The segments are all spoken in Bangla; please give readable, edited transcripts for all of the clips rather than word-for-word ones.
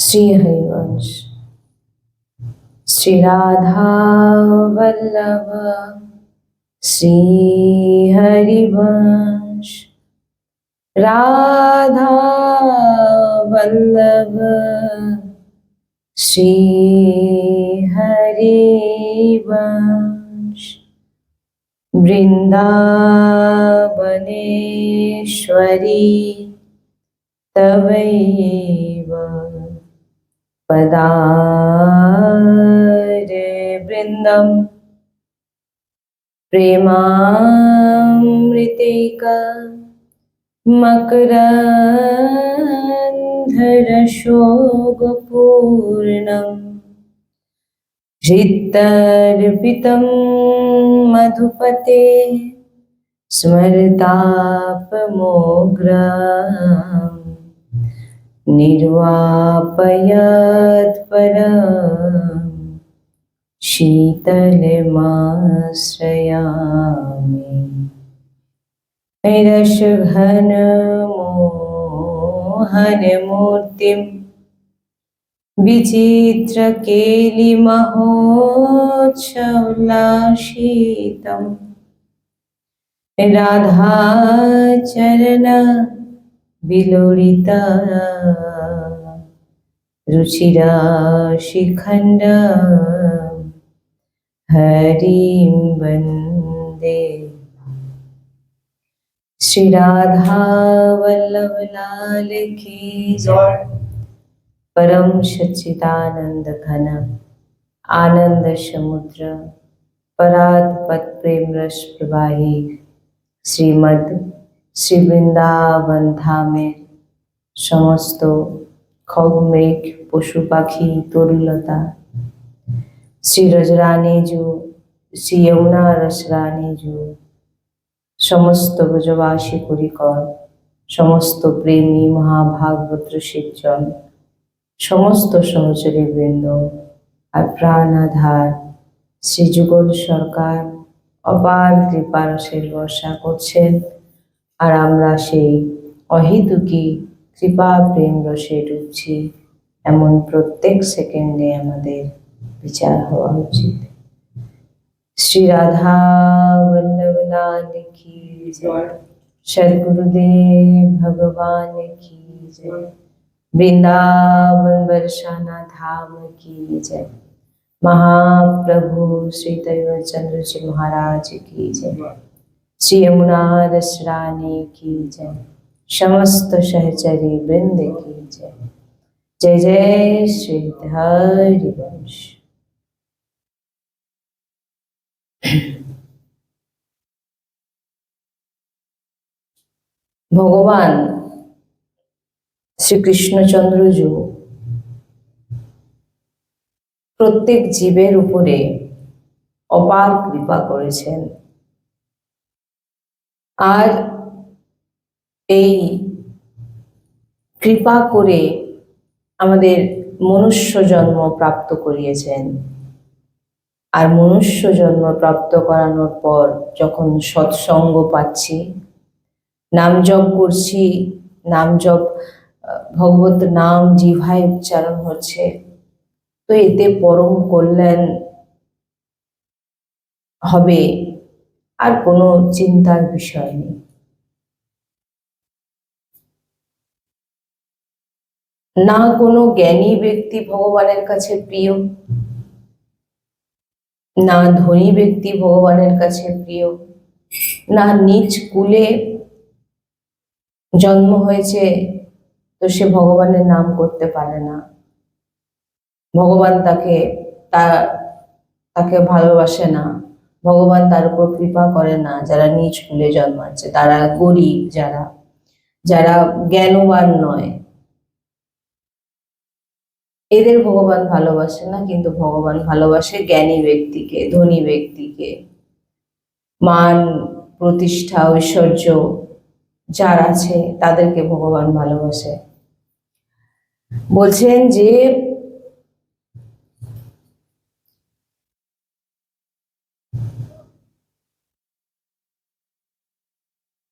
श्री हरिवंश। श्री राधा वल्लभ श्री हरिवंश। राधा वल्लभ श्री हरिवंश। वृंदावनेश्वरी तवैव पदारे वृंदम प्रेमामृतेका मकरन्धरशोकपूर्णम् हृत्तर्पितं मधुपते स्मरतापमोग्रम् निर्वापयत् परम् शीतलमाश्रयामि। रसघनमोहनमूर्तिं विचित्रकेलिमहोत्सवोल्लासितं राधाचरण विलोलिता रुचिराशिखण्ड हरिं वन्दे। श्री राधा वल्लभ लाल की जय। परम सच्चिदानंद घन आनंद समुद्र परात्पत प्रेम रस प्रवाही श्रीमद श्री वृंदावन धामेर समस्त खगमेघ पशु पाखी तरुलता श्री रजरानीजू श्री यमुना रसरानीजू समस्त ब्रजवासी परिकर समस्त प्रेमी महाभागवत रसिकजन समस्त सहचरी बृंद और प्राणाधार श्री जुगल सरकार अपार कृपारसेर बर्षा करছেন আর আমরা সেই অহেতুকি কৃপা প্রেম রসে ডুবছি এমন প্রত্যেক সেকেন্ডে আমাদের বিচার হওয়া উচিত। श्री राधा वल्लभ लाल की जय। सद्गुरुदेव भगवान की जय। वृंदावन बरसाना धाम की जय। महाप्रभु श्री दैवचंद्र जी महाराज की जय। श्री यमुना रसरानी की जय। समस्त सहचरी वृंद की जय। जय जय श्री हरिवंश। ভগবান শ্রীকৃষ্ণচন্দ্রজু প্রত্যেক জীবের উপরে অপার কৃপা করেছেন আর এই কৃপা করে আমাদের মনুষ্য জন্ম প্রাপ্ত করিয়েছেন। আর মনুষ্য জন্ম প্রাপ্ত করানোর পর যখন সৎসঙ্গ পাচ্ছি নাম জপ করছি নাম জপ ভগবত নাম জিহ্বায় উচ্চারণ হচ্ছে তো এতে পরম কল্যাণ হবে আর কোনো চিন্তার বিষয় নেই। না কোনো জ্ঞানী ব্যক্তি ভগবানের কাছে প্রিয় না ধনী ব্যক্তি ভগবানের কাছে প্রিয় না নিজ কুলে জন্ম হয়েছে তো সে ভগবানের নাম করতে পারে না। ভগবান তাকে ভালোবাসে না, ভগবান তার উপর কৃপা করে না। যারা নিজ কুলে জন্মাচ্ছে তারা গরিব, যারা জ্ঞানবান নয় এদের ভগবান ভালোবাসে না, কিন্তু ভগবান ভালোবাসে জ্ঞানী ব্যক্তিকে, ধনী ব্যক্তিকে। মান প্রতিষ্ঠা ঐশ্বর্য যার আছে তাদেরকে ভগবান ভালোবাসে। বলছেন যে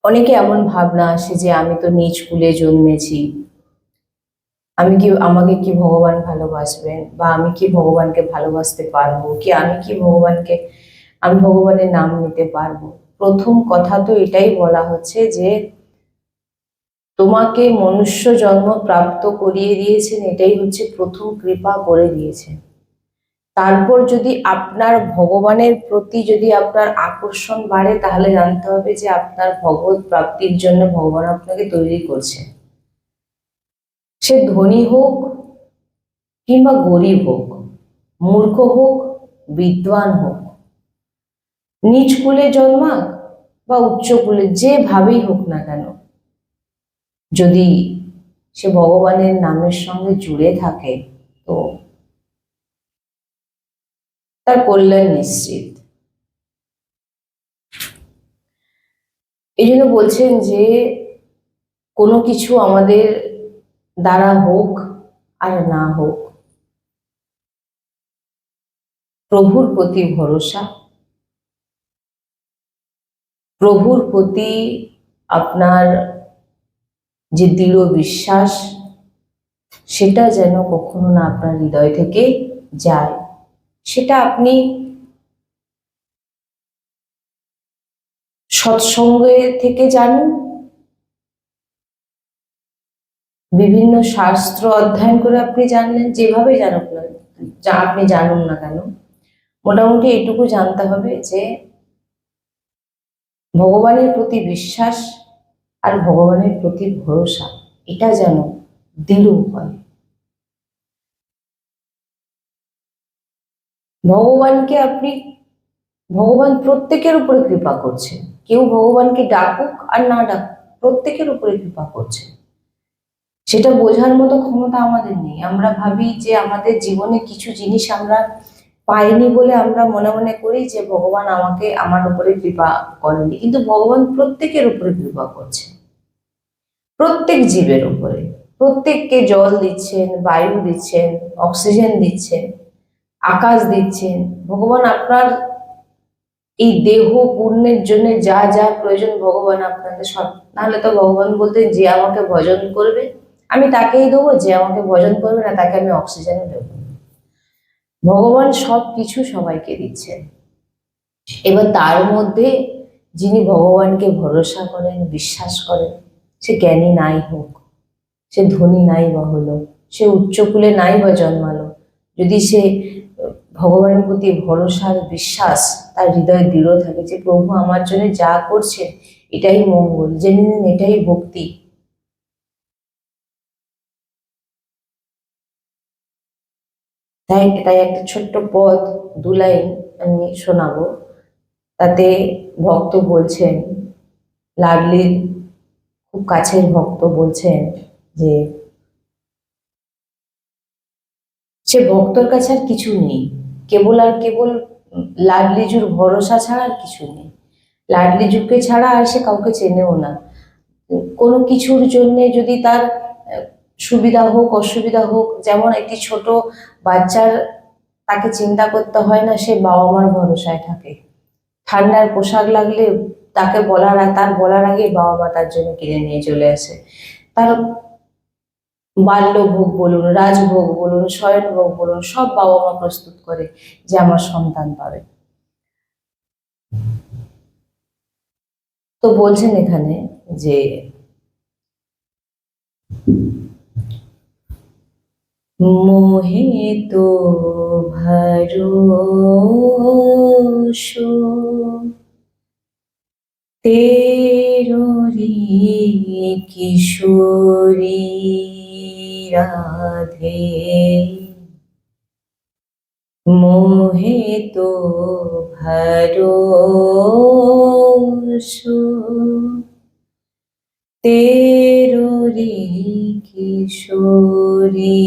অনেকে এমন ভাবনা আসে যে আমি তো নিজ কুলে জন্মেছি, আমাকে কি ভগবান ভালোবাসবেন, বা আমি কি ভগবানকে ভালোবাসতে পারবো, কি আমি ভগবানের নাম নিতে পারবো। প্রথম কথা তো এটাই বলা হচ্ছে যে তোমাকে মনুষ্য জন্ম প্রাপ্ত করিয়ে দিয়েছেন, এটাই হচ্ছে প্রথম কৃপা করে দিয়েছেন। তারপর যদি আপনার ভগবানের প্রতি যদি আপনার আকর্ষণ বাড়ে, তাহলে জানতে হবে যে আপনার ভগবত প্রাপ্তির জন্য ভগবান আপনাকে তৈরি করছে। সে ধনী হোক কিংবা গরিব হোক, মূর্খ হোক, বিদ্বান হোক, নিচ কুলে জন্মাক বা উচ্চ কুলে, যেভাবেই হোক না কেন, যদি সে ভগবানের নামের সঙ্গে জুড়ে থাকে তো তার কল্যাণ নিশ্চিত। এই জন্য বলছেন যে কোনো কিছু আমাদের দ্বারা হোক আর না হোক, প্রভুর প্রতি ভরসা, প্রভুর প্রতি আপনার যে দৃঢ় বিশ্বাস, সেটা যেন কখনো না আপনার হৃদয় থেকে যায়। সেটা আপনি সৎসঙ্গে থেকে জানুন, বিভিন্ন শাস্ত্র অধ্যয়ন করে আপনি জানলেন, যেভাবে জানুক না, যা আপনি জানুন না কেন, মোটামুটি এইটুকু জানতে হবে যে ভগবানের প্রতি বিশ্বাস আর ভগবানের প্রতি ভরসা, এটা যেন দৃঢ় হয়। ভগবান প্রত্যেকের উপরে কৃপা করছেন। কেউ ভগবানকে ডাকুক আর না ডাকুক, প্রত্যেকের উপরে কৃপা করছেন। সেটা বোঝার মতো ক্ষমতা আমাদের নেই। আমরা ভাবি যে আমাদের জীবনে কিছু জিনিস আমরা পাইনি বলে আমরা মনে মনে করি যে ভগবান আমার উপরে কৃপা করেনি, কিন্তু ভগবান প্রত্যেকের উপরে কৃপা করছেন, প্রত্যেক জীবের উপরে। প্রত্যেককে জল দিচ্ছেন, বায়ু দিচ্ছেন, অক্সিজেন দিচ্ছেন, আকাশ দিচ্ছেন। ভগবান আপনার এই দেহ পূর্ণের জন্য যা যা প্রয়োজন ভগবান আপনাদের সব, নাহলে তো ভগবান বলতেন যে আমাকে ভজন করবে আমি তাকেই দেবো, যে আমাকে ভজন করবে না তাকে আমি অক্সিজেনও দেবো। ভগবান সব কিছু সবাইকে দিচ্ছেন। এবার তার মধ্যে যিনি ভগবানকে ভরসা করেন, বিশ্বাস করেন, সে জ্ঞানী নাই হোক, সে ধনী নাই বা হলো, সে উচ্চকুলে নাই বা জন্মালো, যদি সে ভগবানের প্রতি ভরসার বিশ্বাস তার হৃদয়ে দৃঢ় থাকে যে প্রভু আমার জন্য যা করছেন এটাই মঙ্গল, জেনে নিন এটাই ভক্তি। তাই তাই একটা ছোট্ট পদ, 2 লাইন আমি শোনাবো। তাতে ভক্ত বলছেন, লাডলির খুব কাছের ভক্ত বলছেন যে সে ভক্তর কাছে আর কিছু নেই, কেবল লাডলিজুর ভরসা ছাড়া আর কিছু নেই। লাডলিজুকে ছাড়া আর সে কাউকে চেনেও না। কোনো কিছুর জন্য যদি তার সুবিধা হোক অসুবিধা হোক, যেমন একটি ছোট বাচ্চার, তাকে চিন্তা করতে হয় না, সে বাবা মার ভরসায় থাকে। ঠান্ডার পোশাক লাগলে তার বলার আগে বাবা মা তার জন্য কিনে নিয়ে চলে আসে। তার বাল্যভোগ বলুন, রাজভোগ বলুন, শয়নভোগ বলুন, সব বাবা মা প্রস্তুত করে যে আমার সন্তান পাবে। তো বলছেন এখানে যে মোহে তো ভরোসো তেরো রে কিশোরী রাধে, মোহে তো ভরোসো তেরো রে কিশোরী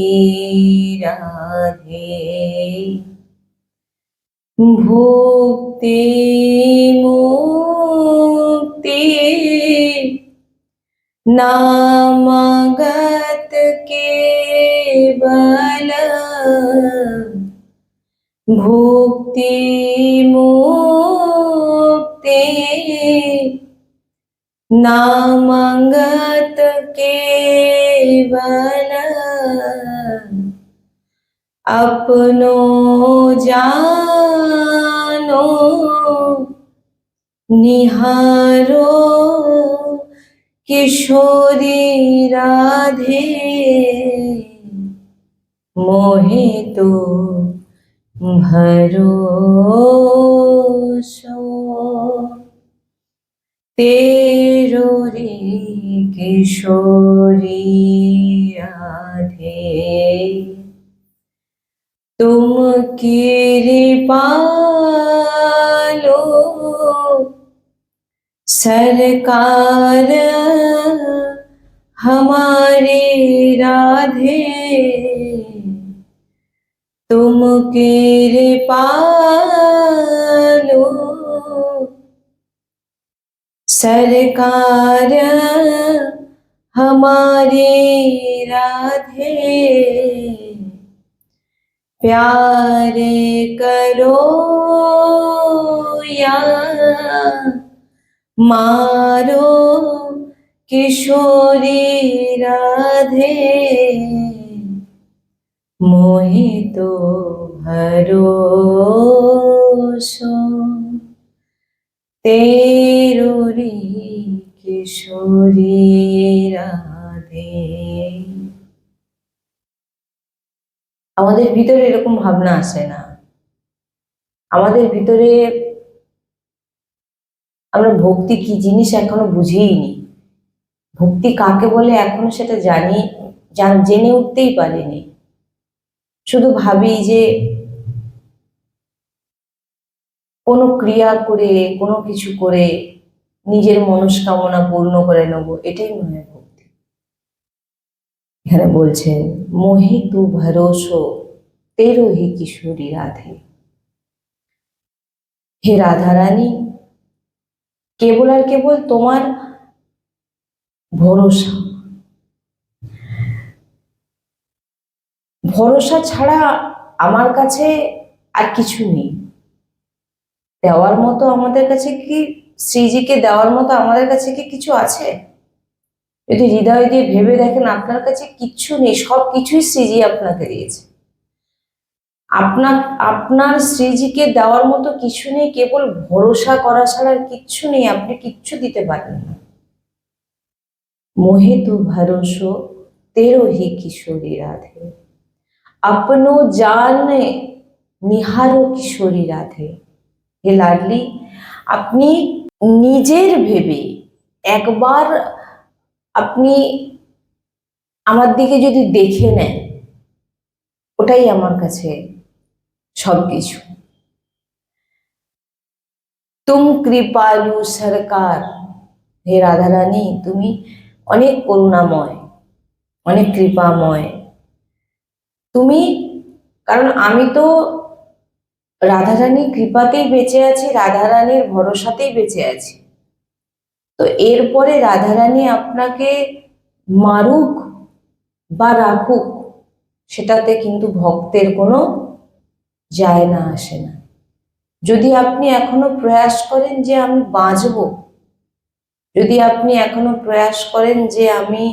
রাধে, ভক্তি মুক্তি नामगत केवल, भुक्ति मुक्ति नामगत केवल, अपनो जानो निहारो किशोरी राधे मोहे तो भरोसो तेरो रे किशोरी राधे तुम कृपालो सरकार हमारे राधे तुम कृपालो सरकार हमारे राधे प्यार करो या मारो किशोरी राधे मोहे तो भरोसो तेरो रे किशोरी राधे। আমাদের ভিতরে এরকম ভাবনা আসে না। আমাদের ভিতরে আমরা ভক্তি কি জিনিস এখনো বুঝিইনি। ভক্তি কাকে বলে এখনো সেটা জেনে উঠতেই পারিনি। শুধু ভাবি যে কোনো ক্রিয়া করে, কোনো কিছু করে নিজের মনস্কামনা পূর্ণ করে নেব, এটাই মনে হয় ভক্তি। এখানে বলছেন মোহে তু ভরসো তেরো হি কিশোরী রাধে। হে রাধা রানী, কেবল আর কেবল তোমার ভরসা, ভরসা ছাড়া আমার কাছে আর কিছু নেই। দেওয়ার মতো আমাদের কাছে কি, শ্রীজিকে দেওয়ার মতো আমাদের কাছে কি কিছু আছে? যদি হৃদয় দিয়ে ভেবে দেখেন আপনার কাছে কিচ্ছু নেই, সব কিছুই শ্রীজি আপনাকে দিয়েছে। আপনার শ্রীজিকে দেওয়ার মতো কিছু নেই, কেবল ভরসা করা ছাড়া আর কিচ্ছু নেই। আপনি কিচ্ছু দিতে পারেন না। মোহে তো ভরসো তেরো হি কিশোরী রাধে अपनो जाने निहारो किशोरी राधे। হে লাডলি, আপনি নিজের ভেবে একবার আপনি আমার দিকে যদি দেখে নেন, ওটাই আমার কাছে সবকিছু। তুম কৃপালু সরকার, হে রাধা রানী, তুমি অনেক করুণাময়, অনেক কৃপাময়। তুমি, কারণ আমি তো রাধারানীর কৃপাতেই বেঁচে আছি, রাধারানীর ভরসাতেই বেঁচে আছি। তো এরপরে রাধারানী আপনাকে মারুক বা রাখুক, সেটাতে কিন্তু ভক্তের কোনো যায় না আসে না। যদি আপনি এখনো প্রয়াস করেন যে আমি বাঁচব, যদি আপনি এখনো প্রয়াস করেন যে আমি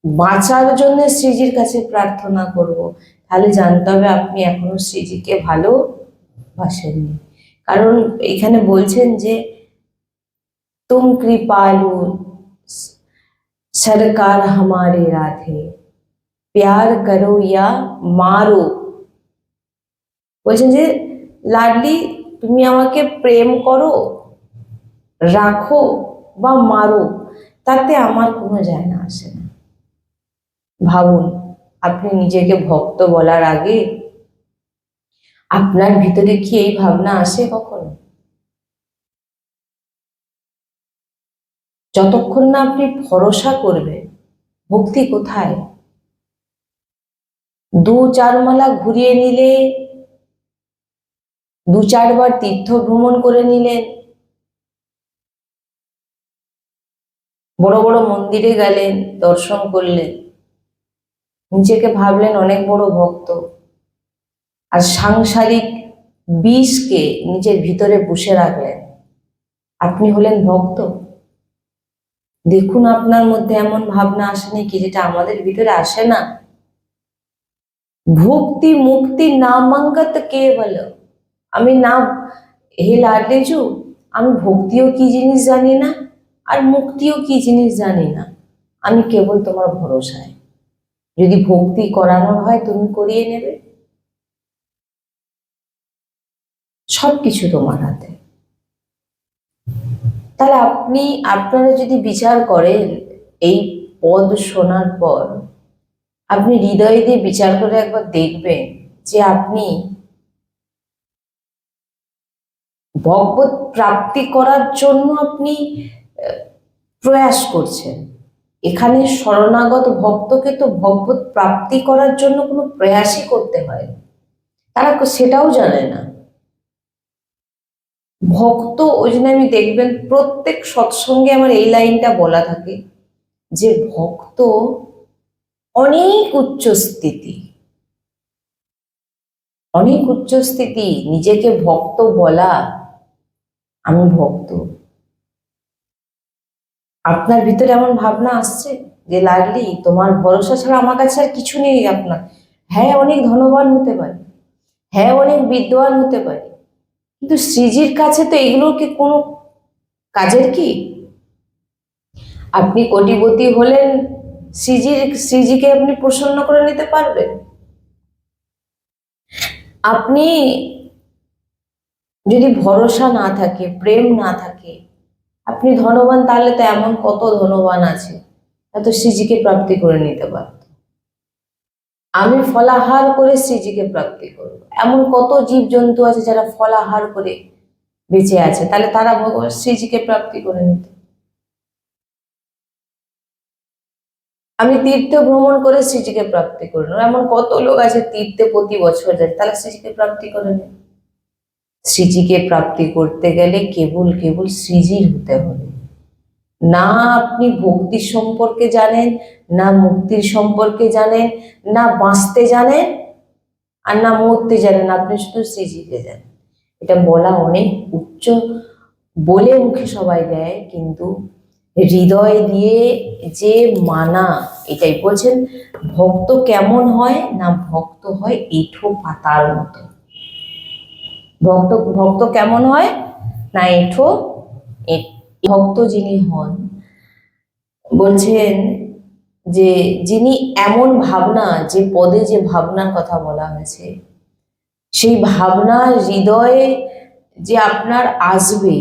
বাঁচার জন্য শ্রীজির কাছে প্রার্থনা করব, তাহলে জানতে হবে আপনি এখনো শ্রীজিকে ভালোবাসেননি। কারণ এখানে বলছেন যে তুম কৃপালু सरकार हमारे राधे प्यार करो या मारो। বলছেন যে লাডলি, তুমি আমাকে প্রেম করো, রাখো বা মারো, তাতে আমার কোনো যায় না আসে না। ভাবুন, আপনি নিজেকে ভক্ত বলার আগে আপনার ভিতরে কি এই ভাবনা আসে কখনো? যতক্ষণ না আপনি ভরসা করবেন, ভক্তি কোথায়? দু চার মালা ঘুরিয়ে নিলে, দু চারবার তীর্থ ভ্রমণ করে নিলেন, বড় বড় মন্দিরে গেলেন, দর্শন করলেন, নিজেকে ভাবলেন অনেক বড় ভক্ত, আর সাংসারিক বিষকে নিজের ভিতরে পুষে রাখলেন, আপনি হলেন ভক্ত? দেখুন আপনার মধ্যে এমন ভাবনা আসে নাকি যেটা আমাদের ভিতরে আসে না? ভক্তি মুক্তি না মাঙ্গত কেবল, আমি না, হে লাড্ডেজু, আমি ভক্তিও কি জিনিস জানি না আর মুক্তিও কি জিনিস জানি না, আমি কেবল তোমার ভরসায়। যদি ভক্তি করানোর হয় তুমি করিয়ে নেবে, সবকিছু তোমার হাতে। তাহলে আপনারা যদি বিচার করেন এই পদ শোনার পর, আপনি হৃদয় দিয়ে বিচার করে একবার দেখবেন যে আপনি ভগবত প্রাপ্তি করার জন্য আপনি প্রয়াস করছেন। এখানে শরণাগত ভক্তকে তো ভগবত প্রাপ্তি করার জন্য কোনো প্রয়াসই করতে হয়, তারা সেটাও জানে না। ভক্ত, ওই জন্য আমি দেখবেন প্রত্যেক সৎসঙ্গে আমার এই লাইনটা বলা থাকে যে ভক্ত অনেক উচ্চ স্থিতি, অনেক উচ্চ স্থিতি। নিজেকে ভক্ত বলা, আমি ভক্ত। আপনার ভিতরে এমন ভাবনা আসছে যে লাডলি তোমার ভরসা ছাড়া আমার কাছে আর কিছু নেই আপনার? হ্যাঁ, অনেক ধনবান হতে পারে, হ্যাঁ অনেক বিদ্বান হতে পারে, কিন্তু শ্রীজির কাছে তো এগুলো কি কোনো কাজের কি? আপনি কোটিপতি হলেন, শ্রীজিকে আপনি প্রসন্ন করে নিতে পারবেন? আপনি যদি ভরসা না থাকে, প্রেম না থাকে, আপনি ধনবান, তাহলে তো এমন কত ধনবান আছে এত শ্রীজিকে প্রাপ্তি করে নিতে পারত। আমি ফলাহার করে শ্রীজিকে প্রাপ্তি করব, এমন কত জীব জন্তু আছে যারা ফলাহার করে বেঁচে আছে, তাহলে তারা ভগবান শ্রীজিকে প্রাপ্তি করে নিত। আমি তীর্থ ভ্রমণ করে শ্রীজিকে প্রাপ্তি করে নেব, এমন কত লোক আছে তীর্থে প্রতি বছর যায়, তাহলে শ্রীজিকে প্রাপ্তি করে নেব। শ্রীজিকে প্রাপ্তি করতে গেলে কেবল কেবল শ্রীজির হতে হবে। না আপনি ভক্তি সম্পর্কে জানেন, না মুক্তির সম্পর্কে জানেন, না বাঁচতে জানেন, আর না মরতে জানেন, আপনি শুধু শ্রীজিকে জানেন। এটা বলা অনেক উচ্চ, বলে মুখে সবাই দেয়, কিন্তু হৃদয় দিয়ে যে মানা, এটাই বলছেন। ভক্ত কেমন হয় না, ভক্ত হয় এঁঠো পাতার মতো। ভক্ত ভক্ত কেমন হয় না, ভক্ত যিনি হন, বলছেন যে যিনি এমন ভাবনা, যে পদে যে ভাবনার কথা বলা হয়েছে, সেই ভাবনা হৃদয়ে যে আপনার আসবে,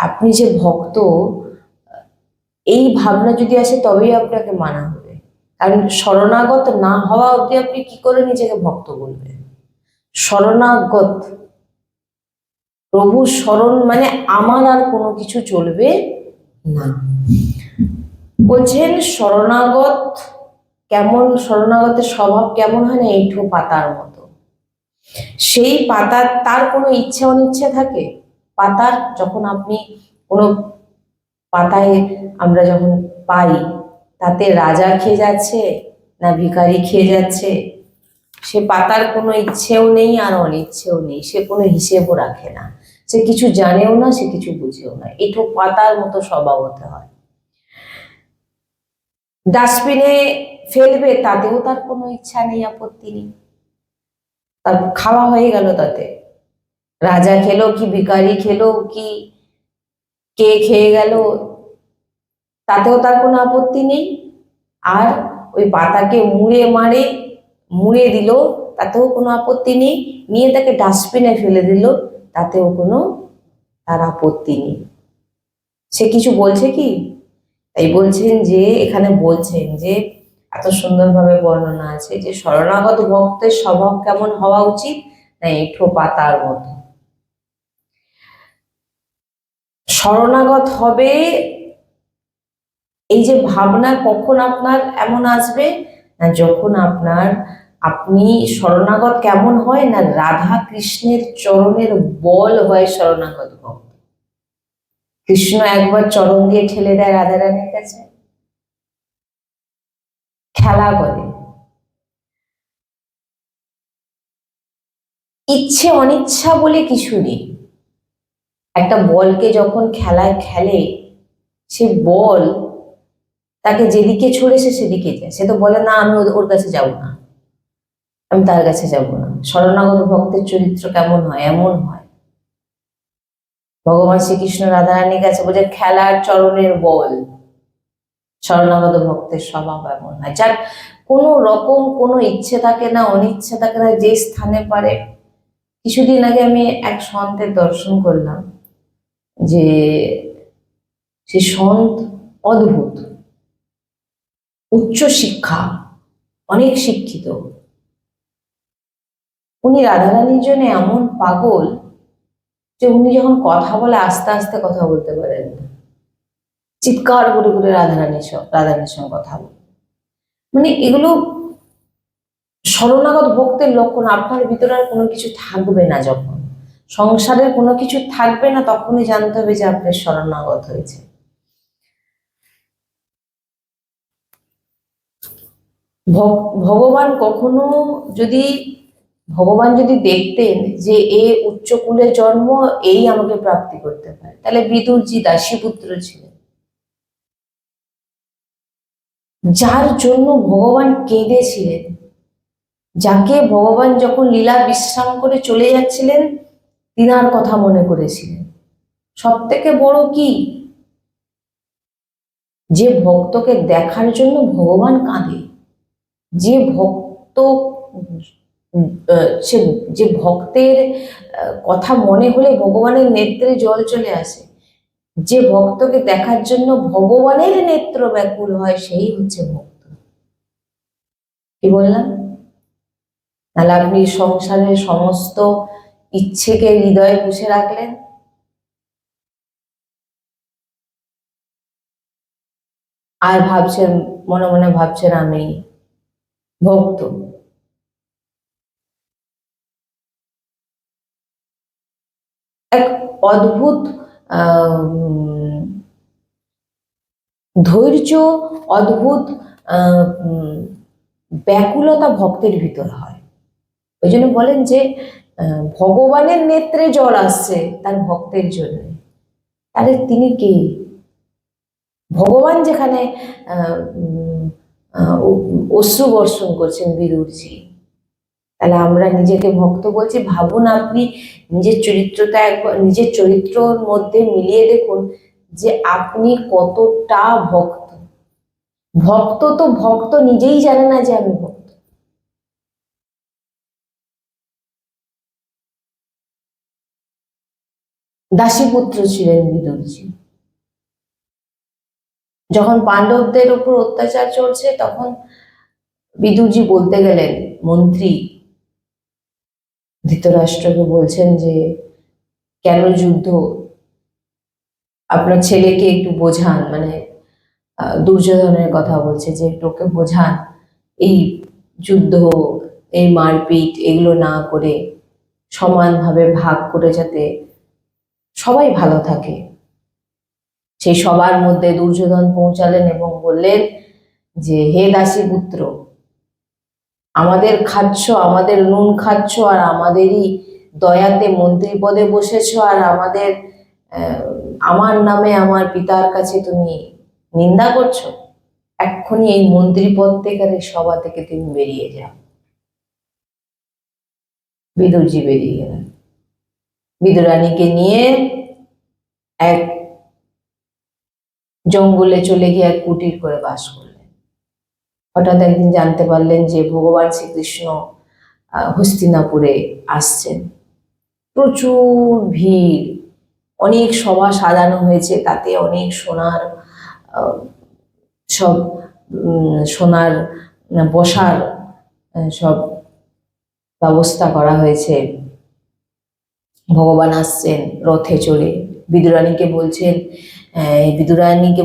আপনি যে ভক্ত, এই ভাবনা যদি আসে তবেই আপনাকে মানা হবে। কারণ শরণাগত না হওয়া অবধি আপনি কি করে নিজেকে ভক্ত বলবেন? শরণাগত, প্রভু শরণ মানে আমার আর কোনো কিছু চলবে না। বলছেন শরণাগত কেমন, শরণাগতের স্বভাব কেমন হয় না, এঁঠো পাতার মতো। সেই পাতার, তার কোনো ইচ্ছা অনিচ্ছা থাকে? পাতার যখন আপনি কোনো পাতায় আমরা যখন পাই, তাতে রাজা খেয়ে যাচ্ছে না ভিখারি খেয়ে যাচ্ছে, সে পাতার কোনো ইচ্ছেও নেই আর অনিচ্ছেও নেই, সে কোনো হিসেবও রাখে না, সে কিছু জানেও না, সে কিছু বুঝেও না। এঁঠো পাতার মতো স্বভাব হতে হয়। ডাস্টবিনে ফেলবে, তাতেও তার কোনো ইচ্ছা নেই, আপত্তি নেই, তার খাওয়া হয়ে গেল তাতে। রাজা খেলো কি ভিখারি খেলো কি কে খেয়ে গেল, তাতেও তার কোনো আপত্তি নেই। আর ওই পাতাকে মুড়ে দিল, তাতেও কোনো আপত্তি নেই। নিয়ে তাকে ডাস্টবিনে ফেলে দিল, তাতেও কোনো তার আপত্তি নেই। সে কিছু বলছে কি? তাই বলছেন যে, এখানে বলছেন যে এত সুন্দরভাবে বর্ণনা আছে যে শরণাগত ভক্তের স্বভাব কেমন হওয়া উচিত না, এঁঠো পাতার মতো। শরণাগত হবে, এই যে ভাবনা কখন আপনার এমন আসবে না, যখন আপনি শরণাগত কেমন হয় না, রাধা কৃষ্ণের চরণের বল হয় শরণাগত ভক্ত। কৃষ্ণ একবার চরণ দিয়ে ঠেলে দেয় রাধা রানীর কাছে, খেলা করে। ইচ্ছে অনিচ্ছা বলে কিছু নেই। একটা বলকে যখন খেলায় খেলে, সে বল তাকে যেদিকে ছড়েছে সেদিকে যায়, সে তো বলে না আমি ওর কাছে যাব না, আমি তার কাছে যাব না। শরণাগত ভক্তের চরিত্র কেমন হয়? এমন হয়। ভগবান শ্রীকৃষ্ণ রাধারানীর কাছে বলে খেলার চরণের বল। শরণাগত ভক্তের স্বভাব এমন হয়, যার কোনো রকম কোনো ইচ্ছে থাকে না, অনিচ্ছে থাকে না, যে স্থানে পারে। কিছুদিন আগে আমি এক সন্তের দর্শন করলাম, যে সে সন্ত অদ্ভুত, উচ্চ শিক্ষা, অনেক শিক্ষিত। উনি রাধারানীর জন্য এমন পাগল যে উনি যখন কথা বলে আস্তে আস্তে কথা বলতে পারেন, চিৎকার করে করে রাধারানীর সঙ্গে কথা বলে। মানে এগুলো শরণাগত ভক্তের লক্ষণ। আপনার ভিতরে আর কোনো কিছু থাকবে না, যখন সংসারের কোনো কিছু থাকবে না, তখনই জানতে হবে যে আপনার শরণাগত হয়েছে। ভগবান কখনো যদি ভগবান যদি দেখতেন যে এ উচ্চকুলে জন্ম, এই আমাকে প্রাপ্তি করতে পারে, তাহলে বিদুরজি দাসীপুত্র ছিলেন, যার জন্য ভগবান কেঁদেছিলেন, যাকে ভগবান যখন লীলা বিশ্রাম করে চলে যাচ্ছিলেন তিনার কথা মনে করেছিলেন। সব থেকে বড় কি, যে ভক্তকে দেখার জন্য ভগবান কাঁদে, যে ভক্ত সে যে ভক্তের কথা মনে হলে ভগবানের নেত্রে জল চলে আসে, যে ভক্তকে দেখার জন্য ভগবানের নেত্র ব্যাকুল হয়, সেই হচ্ছে ভক্ত। কি বললাম? তাহলে আপনি সংসারের সমস্ত ইচ্ছেকে হৃদয়ে পুষে রাখলেন, আর ভাবছেন, মনে মনে ভাবছেন আমি ভক্ত। এক অদ্ভুত ধৈর্য, অদ্ভুত ব্যাকুলতা ভক্তের ভিতর হয়। ওই জন্য বলেন যে ভগবানের নেত্রে জল আসছে তার ভক্তের জন্য। আরে তিনি কে? ভগবান যেখানে অশ্রু বর্ষণ করছেন বিদুরজি, তাহলে আমরা নিজেকে ভক্ত বলছি। ভাবুন আপনি নিজের চরিত্রটা একবার নিজের চরিত্রর মধ্যে মিলিয়ে দেখুন যে আপনি কতটা ভক্ত। ভক্ত তো ভক্ত নিজেই জানে না যে আমি ভক্ত। দাসীপুত্র ছিলেন বিদুরজি। যখন পাণ্ডবদের উপর অত্যাচার চলছে, তখন বিদুরজি বলতে গেলেন, মন্ত্রী ধৃতরাষ্ট্রকে বলছেন যে কেন যুদ্ধ, আপনার ছেলেকে একটু বোঝান, মানে দুর্যোধনের কথা বলছে যে একটু ওকে বোঝান, এই যুদ্ধ, এই মারপিট এগুলো না করে সমানভাবে ভাগ করে যাতে সবাই ভালো থাকে। সেই সবার মধ্যে দুর্যোধন পৌঁছালেন এবং বললেন যে হে দাসীপুত্র, আমাদের খাচ্ছ, আমাদের নুন খাচ্ছ, আর আমাদেরই দয়াতে মন্ত্রী পদে বসেছ, আর আমার নামে আমার পিতার কাছে তুমি নিন্দা করছো। এক্ষুনি এই মন্ত্রী পদ থেকে, সভা থেকে তুমি বেরিয়ে যাও। বিদুরজি বেরিয়ে গেলেন, বিদুরানীকে নিয়ে এক জঙ্গলে চলে গিয়ে এক কুটির করে বাস করলেন। হঠাৎ একদিন জানতে পারলেন যে ভগবান শ্রীকৃষ্ণ হস্তিনাপুরে আসছেন। প্রচুর ভিড়, অনেক সভা সাজানো হয়েছে, তাতে অনেক সোনার সব সোনার বসার সব ব্যবস্থা করা হয়েছে। ভগবান আসছেন রথে চড়ে। বিদুরানীকে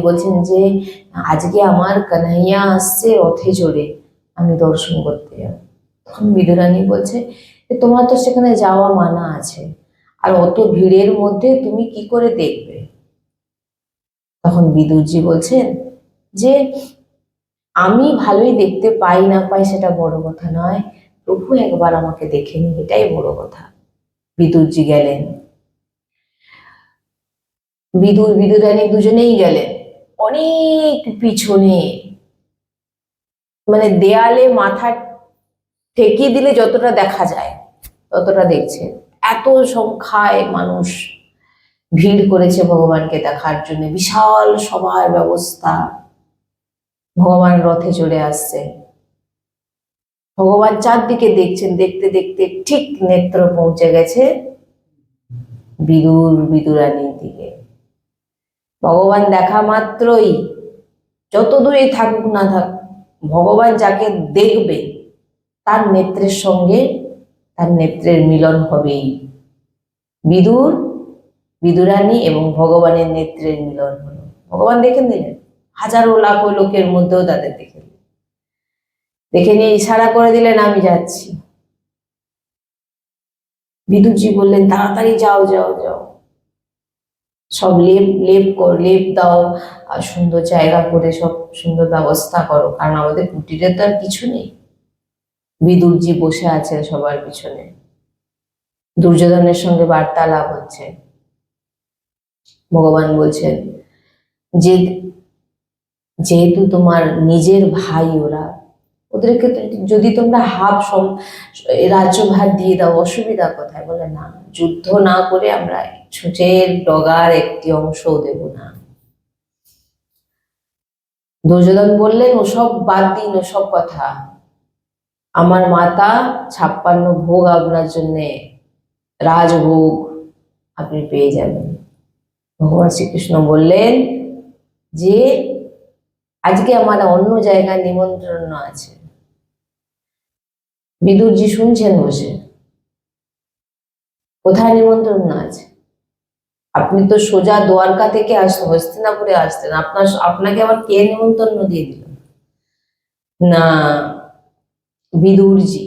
বলছেন যে আজকে আমার কানহাইয়া আসছে রথে চড়ে, আমি দর্শন করতে যাব। তখন বিদুরানী বলছে তোমার তো সেখানে যাওয়া মানা আছে, আর অত ভিড়ের মধ্যে তুমি কি করে দেখবে? তখন বিদুরজি বলছেন যে আমি ভালোই দেখতে পাই না পাই সেটা বড় কথা নয়, প্রভু একবার আমাকে দেখে নি, এটাই বড় কথা। বিদুরজি গেলেন, বিদুরানী দুজনেই গেলেন। অনেক পিছনে, মানে দেয়ালে মাথা ঠেকিয়ে দিলে যতটা দেখা যায় ততটা দেখছে। এত সংখ্যায় মানুষ ভিড় করেছে ভগবানকে দেখার জন্য, বিশাল সভার ব্যবস্থা। ভগবান রথে চড়ে আসছে, ভগবান চারদিকে দেখছেন, দেখতে দেখতে ঠিক নেত্র পৌঁছে গেছে বিদুরানীর দিকে। ভগবান দেখা মাত্রই, যত দূরেই থাকুক না থাকুক, ভগবান যাকে দেখবে তার নেত্রের সঙ্গে তার নেত্রের মিলন হবেই। বিদুরানী এবং ভগবানের নেত্রের মিলন হলো। ভগবান দেখে নিলেন, হাজারো লাখো লোকের মধ্যেও তাদের দেখে নিয়ে ইশারা করে দিলেন, আমি যাচ্ছি। বিদুরজি বললেন, তাড়াতাড়ি যাও যাও যাও, সব লেপ দাও, আর সুন্দর জায়গা করে সব সুন্দর ব্যবস্থা করো, কারণ আমাদের কুটিরে তো আর কিছু নেই। বিদুরজি বসে আছেন সবার পিছনে, দুর্যোধনের সঙ্গে বার্তালাপ হচ্ছে। ভগবান বলছেন যে যেহেতু তোমার নিজের ভাই ওরা, ওদেরকে যদি তোমরা রাজ্যভার দিয়ে দাও, অসুবিধা কোথায়? বলে না, যুদ্ধ না করে আমরা ছুঁচের ডগার একটি অংশও দেব না। দুর্যোধন বললেন, ওসব বাদ দিন, ওসব কথা। আমার মাতা 56 ভোগ আপনার জন্যে, রাজভোগ আপনি পেয়ে যাবেন। ভগবান শ্রীকৃষ্ণ বললেন যে আজকে আমার অন্য জায়গায় নিমন্ত্রণ আছে। বিদুরজি শুনছেন বসে, কোথায় নিমন্ত্রণ আছে? আপনি তো সোজা দ্বারকা থেকে আসতেন, হস্তিনাপুরে আসতেন, আপনাকে আবার কে নিমন্ত্রণ দিয়ে দিল? না, বিদুরজি।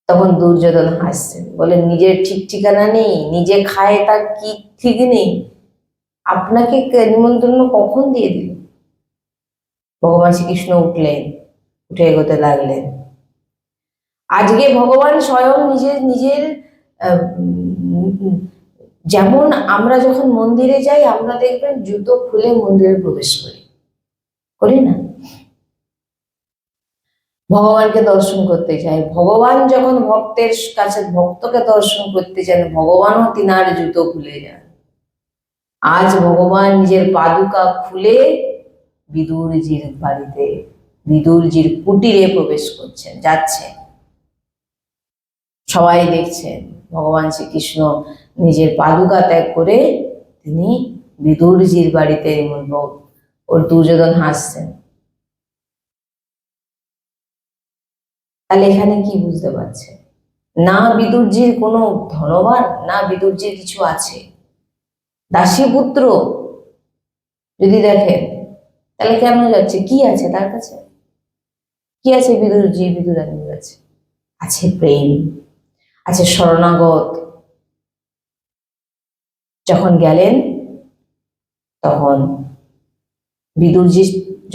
তখন দুর্যোধন হাসছেন, বলেন, নিজের ঠিক ঠিকানা নেই, নিজে খায় তার কি ঠিক নেই, আপনাকে নিমন্ত্রণ কখন দিয়ে দিল? ভগবান শ্রীকৃষ্ণ উঠলেন, উঠে এগোতে লাগলেন। আজকে ভগবান স্বয়ং নিজের যেমন আমরা যখন মন্দিরে যাই, আমরা দেখবেন জুতো খুলে মন্দিরে প্রবেশ করি না? ভগবানকে দর্শন করতে চাই। ভগবান যখন ভক্তের কাছে ভক্তকে দর্শন করতে চান, ভগবানও তিনার জুতো খুলে যান। আজ ভগবান নিজের পাদুকা খুলে বিদুরজির বাড়িতে, বিদুরজির কুটিরে প্রবেশ করছেন, যাচ্ছেন। সবাই দেখছেন ভগবান শ্রীকৃষ্ণ নিজের পাদুকা ত্যাগ করে তিনি বিদুরজির বাড়িতে। ওর দুর্যোধন হাসছেন। তাহলে এখানে কি বুঝতে পারছে? না বিদুরজির কোনো ধনবান, না বিদুরজির কিছু আছে। দাসীপুত্র যদি দেখেন, তাহলে কেন যাচ্ছে? কি আছে তার কাছে? কি আছে বিদুরানীর কাছে? আছে প্রেম, আছে শরণাগত। যখন গেলেন তখন বিদুরজি,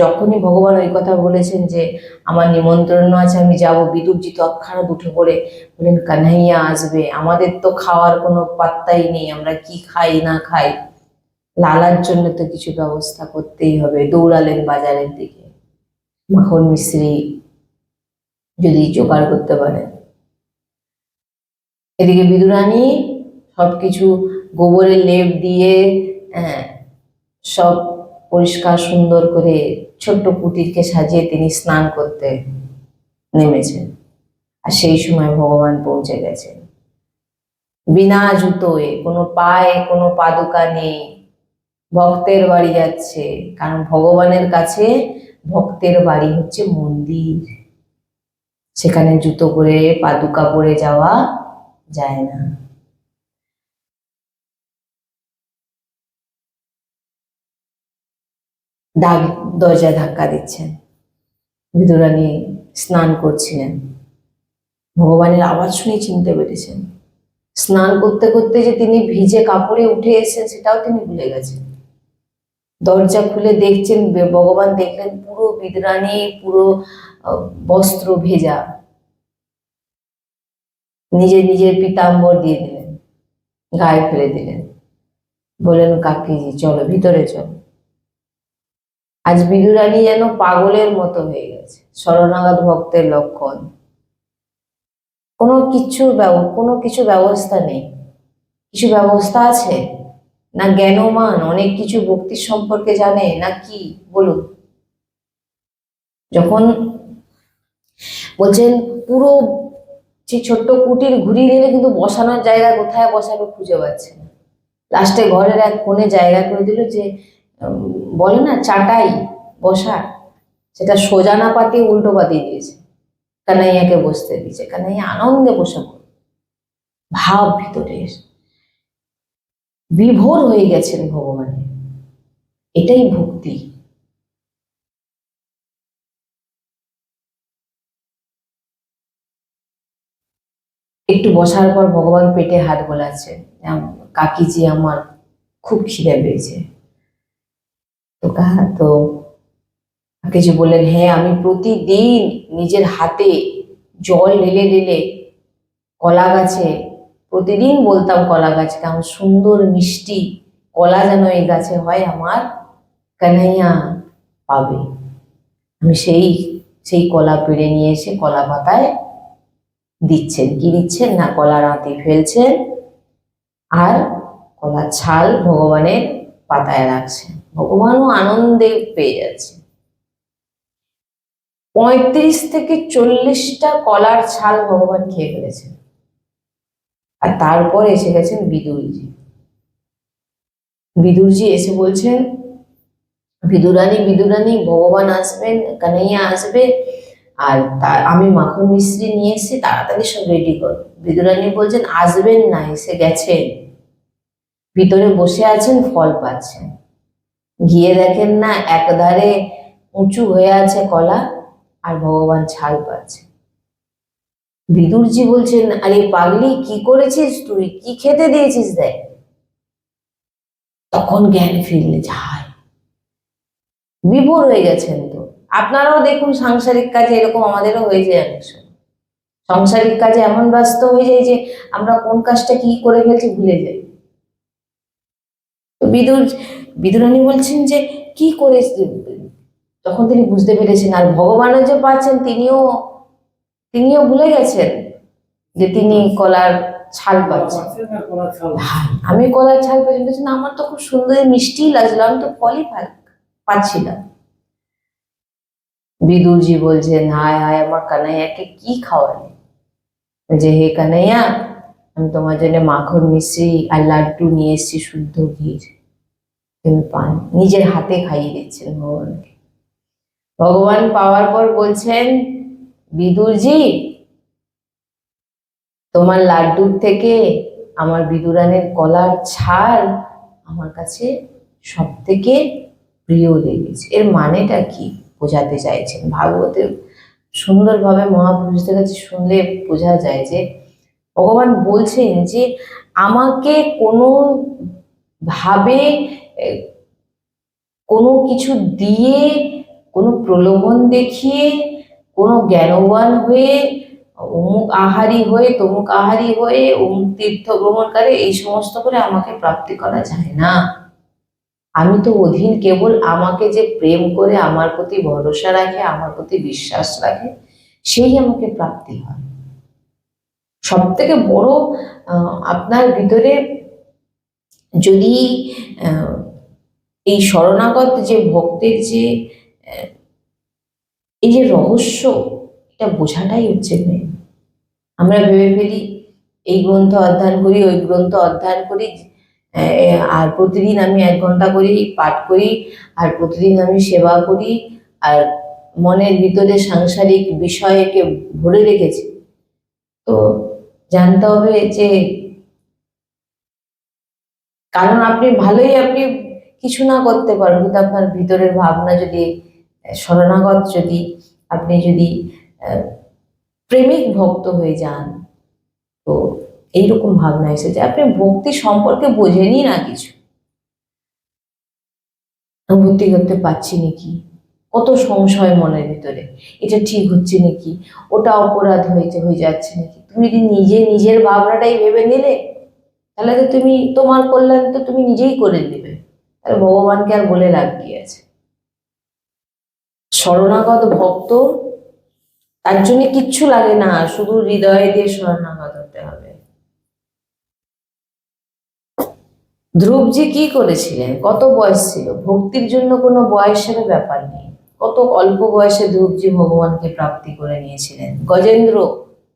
যখনই ভগবান ওই কথা বলেছেন যে আমার নিমন্ত্রণ আছে, আমি যাব, বিদুরজি তৎক্ষণাৎ উঠে পড়ে বলেন, কানহাইয়া আসবে, আমাদের তো খাওয়ার কোনো পাত্তাই নেই, আমরা কি খাই না খাই, লালার জন্য তো কিছু ব্যবস্থা করতেই হবে। দৌড়ালেন বাজারের দিকে, মাখন মিশ্রি যদি জোগাড় করতে পারেন। এদিকে বিদুরানী সবকিছু গোবরের লেপ দিয়ে সব পরিষ্কার সুন্দর করে ছোট্ট কুটিরকে সাজিয়ে তিনি স্নান করতে নেমেছেন। আর সেই সময় ভগবান পৌঁছে গেছেন বিনা জুতোয়, কোনো পায়ে কোনো পাদুকা নেই, ভক্তের বাড়ি যাচ্ছে। কারণ ভগবানের কাছে ভক্তের বাড়ি হচ্ছে মন্দির, সেখানে জুতো পরে পাদুকা পরে যাওয়া যায় না। দরজায় ধাক্কা দিচ্ছেন। বিদুরানী স্নান করছিলেন, ভগবানের আওয়াজ শুনে চিনতে পেরেছেন। স্নান করতে করতে যে তিনি ভিজে কাপড়ে উঠে এসেছেন সেটাও তিনি ভুলে গেছেন। দরজা খুলে দেখছেন, ভগবান দেখলেন পুরো বিদুরানী পুরো বস্ত্র ভেজা। নিজের পীতাম্বর দিয়ে দিলেন, গায়ে ফেলে দিলেন, বললেন, কাকিজি চলো ভিতরে চলো। আজ বিদুরানী যেন পাগলের মতো হয়ে গেছে, শরণাগত ভক্তের লক্ষণ। কোনো কিছু ব্যবস্থা নেই। কিছু ব্যবস্থা আছে না? জ্ঞানমান, অনেক কিছু ভক্তির সম্পর্কে জানে না, কি বলুন? যখন বলছেন পুরো যে ছোট্ট কুটির ঘুরিয়ে নিলে কিন্তু বসানোর জায়গা কোথায় বসাবে খুঁজে পাচ্ছে না। লাস্টে ঘরের এক কোণে জায়গা করে দিল, যে বলে না চাটাই বসার, সেটা সোজা না পাতিয়ে উল্টো পাতিয়ে দিয়েছে, কানাইয়াকে বসতে দিয়েছে। কানাইয়া আনন্দে বসে পড়ল। ভাব ভিতরে বিভোর হয়ে গেছেন ভগবানে। এটাই ভক্তি। একটু বসার পর ভগবান পেটে হাত বোলাচ্ছে, কাকিজি আমার খুব খিদে পেয়েছে। তো কাকিজি বললেন, হ্যাঁ আমি প্রতিদিন নিজের হাতে জল ঢেলে ঢেলে কলা গাছে, প্রতিদিন বলতাম কলা গাছকে, আমার সুন্দর মিষ্টি কলা যেন এই গাছে হয়, আমার কানাইয়া পাবে। আমি সেই কলা পেড়ে নিয়ে এসে কলা পাতায় দিচ্ছেন। কি দিচ্ছেন না, কলার আঁতি ফেলছেন আর কলার ছাল ভগবানের পাতায় রাখছেন। ভগবানও আনন্দে পেয়ে যাচ্ছে। 35 থেকে 40টা কলার ছাল ভগবান খেয়ে ফেলেছেন। আর তারপর এসে গেছেন বিদুরজি। বিদুরজি এসে বলছেন, বিদুরানী ভগবান আসবেন, কানাইয়া আসবে, আর আমি মাখন মিশ্রি নিয়ে এসেছি, তাড়াতাড়ি সব রেডি কর। বিদুরানী বলছেন, আসবেন না, এসে গেছেন, ভিতরে বসে আছেন, ফল পাচ্ছেন। গিয়ে দেখেন না, একধারে উঁচু হয়ে আছে কলা, আর ভগবান ছাল পাচ্ছে। বিদুরজি বলছেন, আরে পাগলি, কি করেছিস তুই, কি খেতে দিয়েছিস দেখ। তখন জ্ঞান ফিরলে যায়, বিভোর হয়ে গেছেন। তো আপনারাও দেখুন, সাংসারিক কাজে এরকম আমাদেরও হয়ে যায় অনেক সময়। সাংসারিক কাজে এমন ব্যস্ত হয়ে যায় যে আমরা কোন কাজটা কি করে ফেলছি ভুলে যাই। তো বিদুরানী বলছেন যে কি করে, তখন তিনি বুঝতে পেরেছেন, আর ভগবানের যে পাচ্ছেন তিনিও ভুলে গেছেন যে তিনি কলার ছাল পাচ্ছেন। আমি কলার ছাল পাচ্ছি, বলছেন আমার তো খুব সুন্দর মিষ্টি লাগছিল, আমি তো ফলই পাচ্ছিলাম। বিদুরজি বলছেন, হায় হায়, আমার কানাইয়াকে কি খাওয়ালে, যে হে কানাইয়া, আমি তোমার জন্য মাখন মিশ্রি আর লাড্ডু নিয়ে এসেছি শুদ্ধ ঘির, তুমি পান। নিজের হাতে খাইয়ে দিচ্ছেন ভগবানকে। ভগবান পাওয়ার পর বলছেন, বিদুরজি, তোমার লাড্ডুর থেকে আমার বিদুরানের কলার ছাল আমার কাছে সব থেকে প্রিয় লেগেছে। এর মানেটা কি বোঝাতে চাইছেন? ভাগবতে সুন্দরভাবে মহাপুরুষদের কাছে শুনলে বোঝা যায় যে ভগবান বলছেন যে আমাকে কোনো ভাবে কোনো কিছু দিয়ে, কোনো প্রলোভন দেখিয়ে, কোনো জ্ঞানবান হয়ে, অমুক আহারি হয়ে, তমুক আহারি হয়ে, অমুক তীর্থ ভ্রমণকারী, এই সমস্ত করে আমাকে প্রাপ্তি করা যায় না। আমি তো অধীন, কেবল আমাকে যে প্রেম করে, আমার প্রতি ভরসা রাখে, আমার প্রতি বিশ্বাস রাখে, সেই আমাকে প্রাপ্তি হয়। সব থেকে বড় আপনার ভিতরে যদি এই শরণাগত যে ভক্তের যে এই যে রহস্য, এটা বোঝাটাই হচ্ছে মেন। আমরা ভেবে ফেলি এই গ্রন্থ অধ্যয়ন করি, ওই গ্রন্থ অধ্যয়ন করি, আর প্রতিদিন আমি 1 ঘন্টা করি পাঠ করি, আর প্রতিদিন আমি সেবা করি, আর মনের ভিতরে সাংসারিক বিষয়কে ভরে রেখেছি। তো জানতে হবে যে, কারণ আপনি ভালোই, আপনি কিছু না করতে পারেন, কিন্তু আপনার ভিতরের ভাবনা যদি শরণাগত, যদি আপনি যদি প্রেমিক ভক্ত হয়ে যান, তো এইরকম ভাবনা এসে যে আপনি ভক্তি সম্পর্কে বোঝেনই না কিছু। ভক্তি করতে পারছি নাকি, কত সংশয় মনের ভিতরে, এটা ঠিক হচ্ছে নাকি, ওটা অপরাধ হয়ে যাচ্ছে নাকি। তুমি যদি নিজের ভাবনাটাই ভেবে নিলে, তাহলে তো তুমি তোমার কল্যাণ তো তুমি নিজেই করে নেবে, তাহলে ভগবানকে আর বলে লাভ কি আছে। শরণাগত ভক্ত, তার জন্য কিচ্ছু লাগে না, শুধু হৃদয় দিয়ে শরণাগত হতে হবে। ধ্রুবজি কি করেছিলেন, কত বয়স ছিল? ভক্তির জন্য কোনো বয়সের ব্যাপার নেই। কত অল্প বয়সে ধ্রুবজি ভগবানকে প্রাপ্তি করে নিয়েছিলেন। গজেন্দ্র,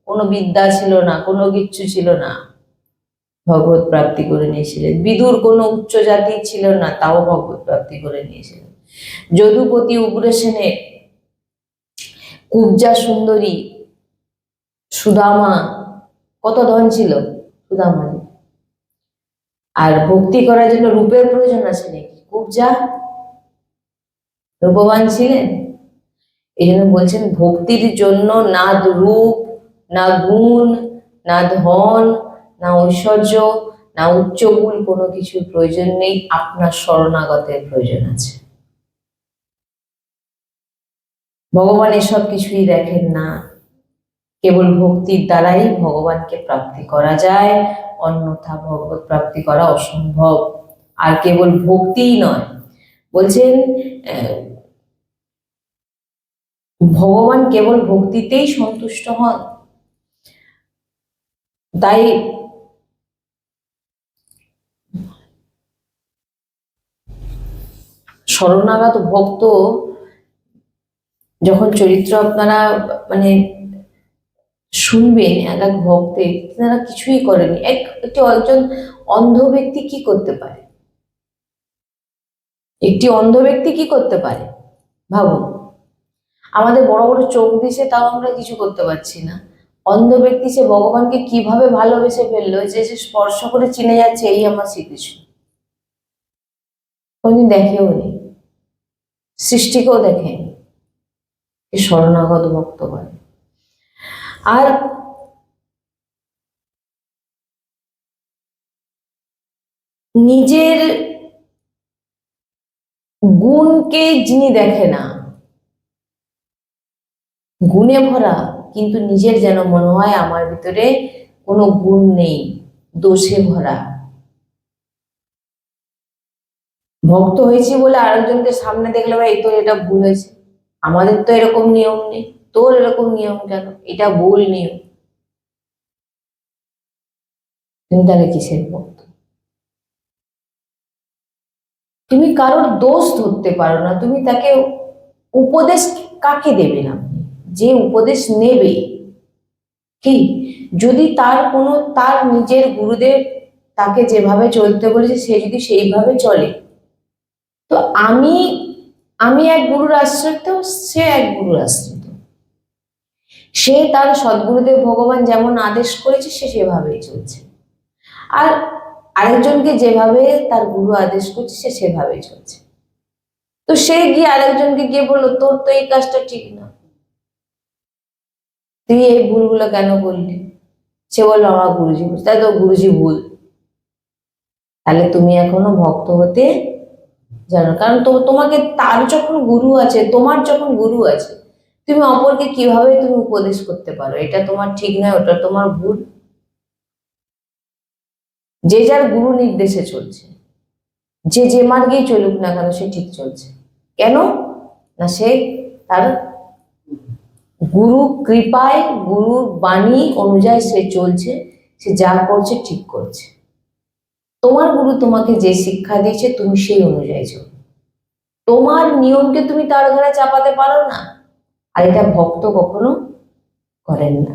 কোনো বিদ্যা ছিল না, কোনো কিচ্ছু ছিল না, ভগবত প্রাপ্তি করে নিয়েছিলেন। বিদুর কোনো উচ্চ জাতি ছিল না, তাও ভগবত প্রাপ্তি করে নিয়েছিলেন। যদুপতি উগ্রসেনের, কুব্জা সুন্দরী সুদামা, কত ধন ছিল সুদামা। আর ভক্তি করার জন্য রূপের প্রয়োজন আছে নাকি? কুব্জা রূপবান ছিলেন। এই জন্য বলছেন ভক্তির জন্য না রূপ, না গুণ, না ধন, না ঐশ্বর্য, না উচ্চগুণ, কোনো কিছুর প্রয়োজন নেই, আপনার শরণাগতের প্রয়োজন আছে। ভগবান এসব কিছুই দেখেন না, কেবল ভক্তির দ্বারাই ভগবানকে প্রাপ্তি করা যায়, অন্যথা ভগবত প্রাপ্তি করা অসম্ভব। আর কেবল ভক্তিই নয়, বলছেন ভগবান কেবল ভক্তিতেই সন্তুষ্ট হন। তাই শরণাগত ভক্ত যখন চরিত্র আপনারা মানে শুনবেন, এক এক ভক্তের, তারা কিছুই করেনি। একজন অন্ধ ব্যক্তি কি করতে পারে? একটি অন্ধ ব্যক্তি কি করতে পারে ভাবুন। আমাদের বড় বড় চোখ দিছে, তাও আমরা কিছু করতে পারছি না। অন্ধ ব্যক্তি সে ভগবানকে কিভাবে ভালোবেসে ফেললো, যে সে স্পর্শ করে চিনে যাচ্ছে এই আমার শ্রীকৃষ্ণ। কোনদিন দেখেও নেই, সৃষ্টিকেও দেখেনি। শরণাগত ভক্ত হয়। আর নিজের গুণকে যিনি দেখে না, গুণে ভরা, কিন্তু নিজের যেন মনে হয় আমার ভিতরে কোনো গুণ নেই, দোষে ভরা। ভক্ত হয়েছি বলে আরেকজনকে সামনে দেখলে ভাই তোর এটা ভুল হয়েছে, আমাদের তো এরকম নিয়ম নেই, তোর এরকম নিয়ম কেন, এটা ভুল নিয়ম। তুমি তাহলে কিসের ভক্ত? তুমি কারোর দোষ ধরতে পারো না, তুমি তাকে উপদেশ কাকে দেবেন আপনি? যে উপদেশ নেবে কি, যদি তার নিজের গুরুদেব তাকে যেভাবে চলতে বলেছে সে যদি সেইভাবে চলে, তো আমি আমি এক গুরুর আশ্রিত, সে এক গুরুর আশ্রিত। সে তার সদ্গুরুদেব ভগবান যেমন আদেশ করেছে সে সেভাবেই চলছে, আর আরেকজনকে যেভাবে তার গুরু আদেশ করছে সে সেভাবেই চলছে। তো সে গিয়ে আরেকজনকে গিয়ে বললো তোর তো এই কাজটা ঠিক না, তুই এই ভুলগুলো কেন করলি? সে বললো আমার গুরুজি, তাই তো গুরুজি ভুল। তাহলে তুমি এখনো ভক্ত হতে জানো, কারণ তোমাকে তার যখন গুরু আছে, তোমার যখন গুরু আছে, তুমি অপরকে কিভাবে তুমি উপদেশ করতে পারো এটা তোমার ঠিক নয়, ওটা তোমার ভুল। যে যার গুরু নির্দেশে চলছে, যে যে মার্গেই চলুক না কেন সে ঠিক চলছে। কেন না, সে তার গুরু কৃপায়, গুরুর বাণী অনুযায়ী সে চলছে, সে যা করছে ঠিক করছে। তোমার গুরু তোমাকে যে শিক্ষা দিয়েছে তুমি সেই অনুযায়ী চলো, তোমার নিয়মকে তুমি তার ঘরে চাপাতে পারো না, আর এটা ভক্ত কখনো করেন না।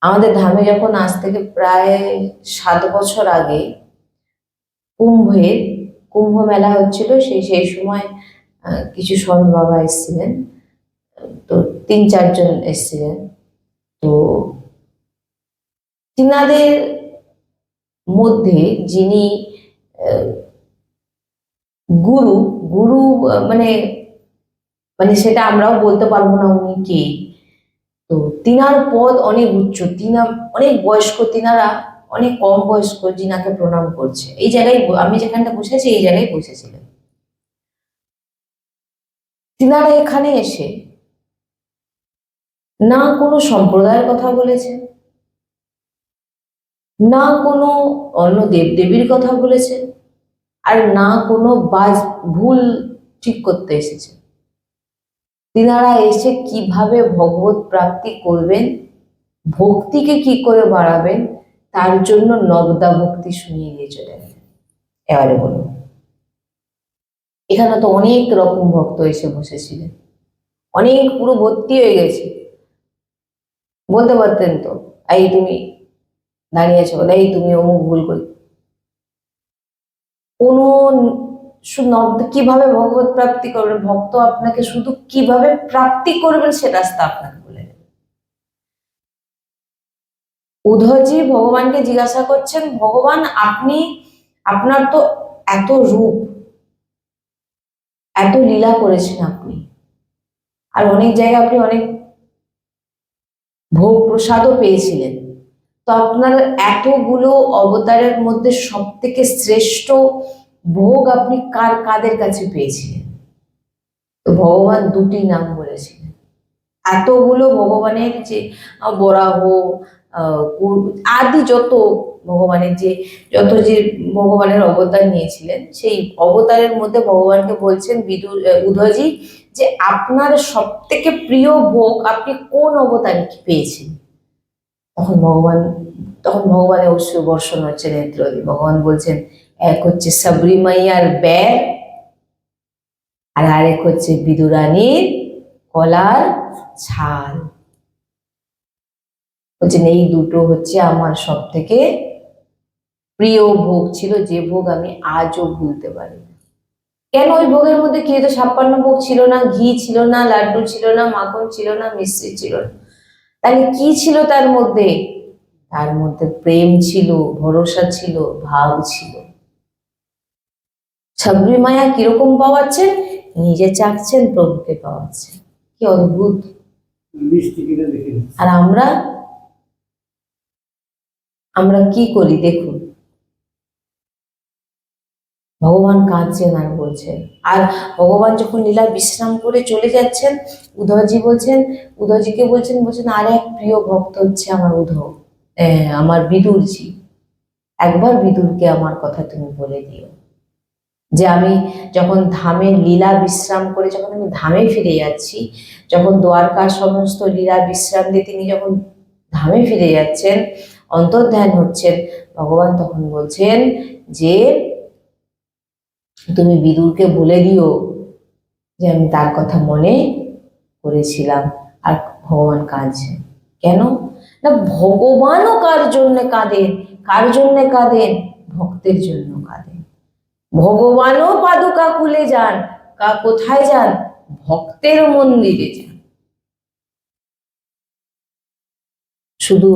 আমাদের ধামে যখন আজ থেকে প্রায় 7 বছর আগে কুম্ভ মেলা হচ্ছিল, সেই সময় কিছু সন্ত বাবা এসেছিলেন, তো 3-4 জন এসেছিলেন। তো তিনাদের মধ্যে যিনি গুরু গুরু মানে মানে সেটা আমরাও বলতে পারবো না উনি কে। তো তিনার পদ অনেক উচ্চ, অনেক বয়স্ক, তিনারা অনেক কম বয়স্ক যিনাকে প্রণাম করছে। এই জায়গায় আমি যেখানটা বসেছি এই জায়গায় বসেছিলেন। তিনারা এখানে এসে না কোনো সম্প্রদায়ের কথা বলেছেন, না কোনো অন্য দেবদেবীর কথা বলেছেন, আর না কোনো ভুল ঠিক করতে এসেছে। তিনারা এসে কিভাবে ভগবত প্রাপ্তি করবেন, ভক্তিকে কি করে বাড়াবেন, তার জন্য নবদা ভক্তি শুনিয়ে দিয়ে চলে গেলেন। এবারে বলুন, এখানে তো অনেক রকম ভক্ত এসে বসেছিলেন, অনেক পুরো ভর্তি হয়ে গেছে। বলতে পারতেন তো, এই তুমি দাঁড়িয়েছো, এই তুমি অমুক ভুল করি, কোনো কিভাবে ভগবত প্রাপ্তি করবেন, ভক্ত আপনাকে শুধু কিভাবে প্রাপ্তি করবেন সে রাস্তা আপনাকে বলে দেবে। উদ্ধবজি ভগবানকে জিজ্ঞাসা করছেন, ভগবান আপনি, আপনার তো এত রূপ, এত লীলা করেছেন আপনি, আর অনেক জায়গায় আপনি অনেক ভোগ প্রসাদও পেয়েছিলেন, তো আপনার এতগুলো অবতারের মধ্যে সব থেকে শ্রেষ্ঠ ভোগ আপনি কাদের কাছে পেয়েছিলেন? তো ভগবান দুটি নাম বলেছিলেন। এতগুলো ভগবানের যে বরাহ, আদি যত ভগবানের যে ভগবানের অবতার নিয়েছিলেন, সেই অবতারের মধ্যে ভগবানকে বলছেন উদ্ধবজি যে আপনার সব থেকে প্রিয় ভোগ আপনি কোন অবতারে পেয়েছেন? তখন ভগবানের অশ্রু বর্ষণ হচ্ছে নেত্র দিয়ে। ভগবান বলছেন, এক হচ্ছে সাবরী মাইয়ার ব্যাগ, আর আরেক হচ্ছে বিদুরানীর কলার ছাল। বলছেন এই দুটো হচ্ছে আমার সব থেকে প্রিয় ভোগ ছিল, যে ভোগ আমি আজও ভুলতে পারি না। কেন? ওই ভোগের মধ্যে কি হতো? 56 ভোগ ছিল না, ঘি ছিল না, লাড্ডু ছিল না, মাখন ছিল না, মিষ্টি ছিল না। তাহলে কি ছিল তার মধ্যে? তার মধ্যে প্রেম ছিল, ভরসা ছিল, ভাব ছিল। সাবরী মায়া কিরকম পাওয়াচ্ছেন? নিজে চাকছেন, প্রভুকে পাওয়াচ্ছেন। কি অদ্ভুত! আর আমরা কি করি দেখুন, ভগবান কাঁদছেন আর বলছেন, আর ভগবান যখন লীলা বিশ্রাম করে চলে যাচ্ছেন, উদ্ধবজিকে বলছেন আর এক প্রিয় ভক্ত হচ্ছে আমার উদ্ধব, আমার বিদুরজি, একবার বিদুরকে আমার কথা তুমি বলে দিও যে আমি যখন ধামে লীলা বিশ্রাম করে যখন আমি ধামে ফিরে যাচ্ছি, যখন দ্বারকার সমস্ত লীলা বিশ্রাম দিয়ে তিনি যখন ধামে ফিরে যাচ্ছেন, অন্তর্ধান হচ্ছেন, ভগবান তখন বলছেন যে তুমি বিদুরকে বলে দিও যে আমি তার কথা মনে করেছিলাম। আর ভগবান কাঁদছেন কেন? না, ভগবানও কার জন্য কাঁদেন? কার জন্য কাঁদেন? ভক্তের জন্য কাঁদেন। ভগবানও পাদুকা খুলে যান, কোথায় যান? ভক্তের মন্দিরে যান। শুধু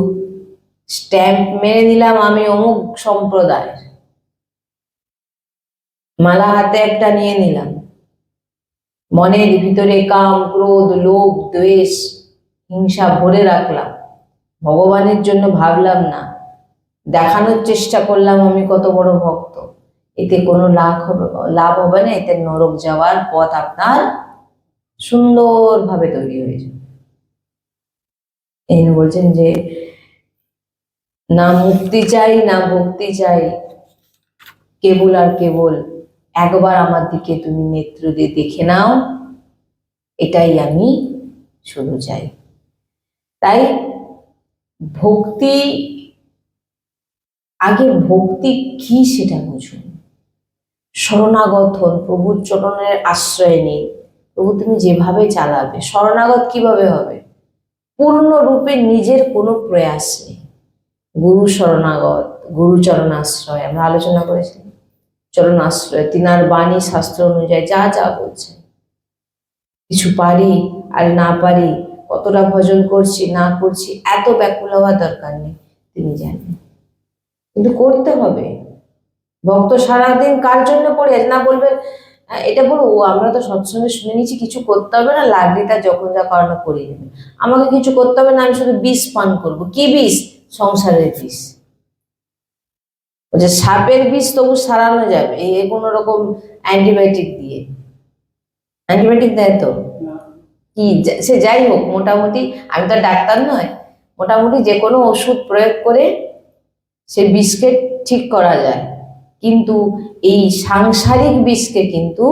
স্ট্যাম্প মেরে নিলাম আমি অমুক সম্প্রদায়ের, মালা হাতে একটা নিয়ে নিলাম, মনের ভিতরে কাম, ক্রোধ, লোভ, দ্বেষ, হিংসা ভরে রাখলাম, ভগবানের জন্য ভাবলাম না, দেখানোর চেষ্টা করলাম আমি কত বড় ভক্ত, এতে কোনো লাভ হবে না, এতে নরক যাওয়ার পথ আপনার সুন্দরভাবে তৈরি হয়ে যাবে। এই বলছেন যে না মুক্তি চাই না ভক্তি চাই, কেবল আর কেবল একবার আমার দিকে তুমি নেত্র দিয়ে দেখে নাও, এটাই আমি শুধু চাই। তাই ভক্তি, আগে ভক্তি কি সেটা বুঝুন, শরণাগত হন, প্রভুর চরণের আশ্রয় নিন, প্রভু তুমি যেভাবে চালাবে। শরণাগত কিভাবে হবে? পূর্ণরূপে নিজের কোনো প্রয়াস নেই, গুরু শরণাগত, গুরু চরণাশ্রয় আমরা আলোচনা করেছি, চরণাশ্রয়, তিনার বাণী শাস্ত্র অনুযায়ী যা যা বলছে, কিছু পারি আর না পারি, কতটা ভজন করছি না করছি, এত ব্যাকুল হওয়ার দরকার নেই, তিনি জানেন, কিন্তু করতে হবে। ভক্ত সারাদিন কার জন্য পড়ে আছে? না বলবেন এটা বলো, ও আমরা তো সৎসঙ্গে শুনে নিচ্ছি কিছু করতে হবে না, লাগলে তার যখন যা করানো করিয়ে নেবে, আমাকে কিছু করতে হবে না, আমি শুধু বিষ পান করবো। কি বিষ? সংসারের বিষ। যে সাপের বিষ তবু সারানো যাবে এই কোনো রকম অ্যান্টিবায়োটিক দিয়ে, অ্যান্টিবায়োটিক দেয় তো কি, সে যাই হোক, মোটামুটি আমি তো ডাক্তার নয়, মোটামুটি যে কোনো ওষুধ প্রয়োগ করে সে বিষকে ঠিক করা যায়, কিন্তু এই সাংসারিক বিষকে কিন্তু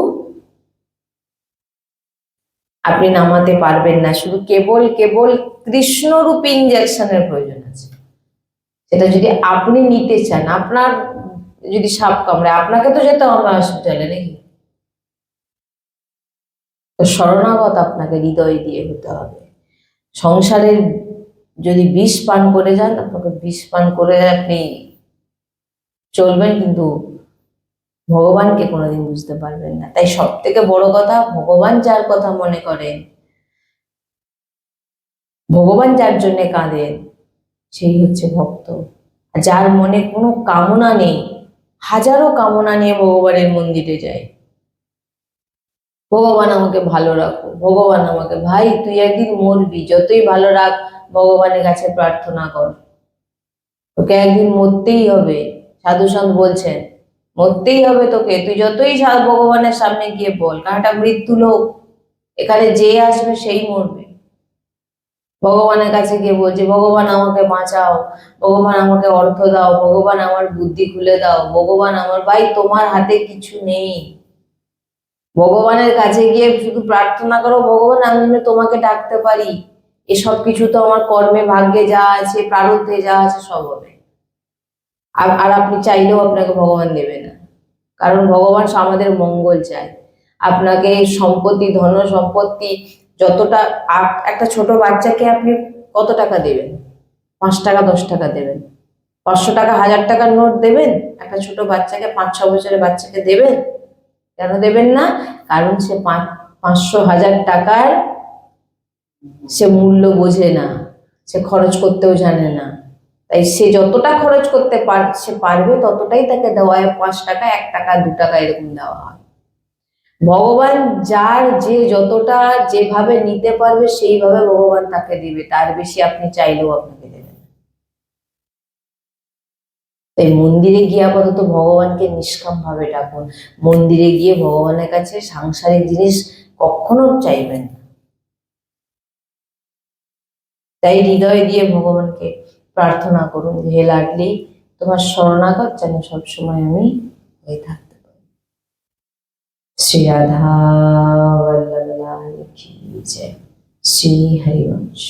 আপনি নামাতে পারবেন না, শুধু কেবল কেবল কৃষ্ণরূপী ইঞ্জেকশনের প্রয়োজন আছে। সেটা যদি আপনি নিতে চান, আপনার যদি সাপ কামড়ায়, আপনাকে তো যেতে হবে হসপিটালে নাকি? তো শরণাগত আপনাকে হৃদয় দিয়ে হতে হবে। সংসারের যদি বিষ পান করে যান, আপনাকে বিষ পান করে আপনি চলবেন, কিন্তু ভগবানকে কোনোদিন বুঝতে পারবেন না। তাই সব থেকে বড় কথা, ভগবান যার কথা মনে করেন, ভগবান যার জন্য কাঁদেন, সেই হচ্ছে ভক্ত। যার মনে কোনো কামনা নেই, হাজারো কামনা নিয়ে ভগবানের মন্দিরে যায়, ভগবান আমাকে ভালো রাখো, ভগবান আমাকে, ভাই তুই একদিন মরবি, যতই ভালো রাখ, ভগবানের কাছে প্রার্থনা কর, তোকে একদিন মরতেই হবে। সাধু সন্ত বলছেন মরতেই হবে তোকে, তুই যতই ভগবানের সামনে গিয়ে বল, কারণ এটা মৃত্যু লোক, এখানে যে আসবে সেই মরবে। ভগবানের কাছে গিয়ে বলছে ভগবান আমাকে বাঁচাও, ভগবান আমাকে অর্থ দাও, ভগবান আমার বুদ্ধি খুলে দাও, ভগবান আমার, ভাই তোমার হাতে কিছু নেই। ভগবানের কাছে গিয়ে শুধু প্রার্থনা করো, ভগবান আমি যেন তোমাকে ডাকতে পারি, এসব কিছু তো আমার কর্মে ভাগ্যে যা আছে, প্রারব্ধে যা আছে সব হবে। আর আপনি চাইলেও আপনাকে ভগবান দেবে না, কারণ ভগবান আমাদের মঙ্গল চায়। আপনাকে সম্পত্তি, ধন সম্পত্তি যতটা, একটা ছোট বাচ্চাকে আপনি কত টাকা দেবেন? 5 টাকা 10 টাকা দেবেন? 500 টাকা 1000 টাকার নোট দেবেন একটা ছোট বাচ্চাকে? 5-6 বছরের বাচ্চাকে দেবেন? কেন দেবেন না? কারণ সে 500-1000 টাকার সে মূল্য বোঝে না, সে খরচ করতেও জানে না। তাই সে যতটা খরচ করতে সে পারবে, ততটাই তাকে দেওয়া হয়। 5 টাকা, 1 টাকা, 2 টাকা এরকম দেওয়া হয়। ভগবান যার যে যতটা যেভাবে নিতে পারবে, সেইভাবে ভগবান তাকে দিবে, তার বেশি আপনি চাইলেও আপনাকে দেবে না। তাই মন্দিরে গিয়ে আপাতত ভগবানকে নিষ্কাম ভাবে ডাকুন। মন্দিরে গিয়ে ভগবানের কাছে সাংসারিক জিনিস কখনো চাইবেন না। তাই হৃদয় দিয়ে ভগবানকে প্রার্থনা করুন, হে লাডলি তোমার শরণাগত যেন সবসময় আমি হয়ে থাকতে পারি। শ্রী রাধা বল্লভ লাল কি জয়। শ্রী হরিবংশ।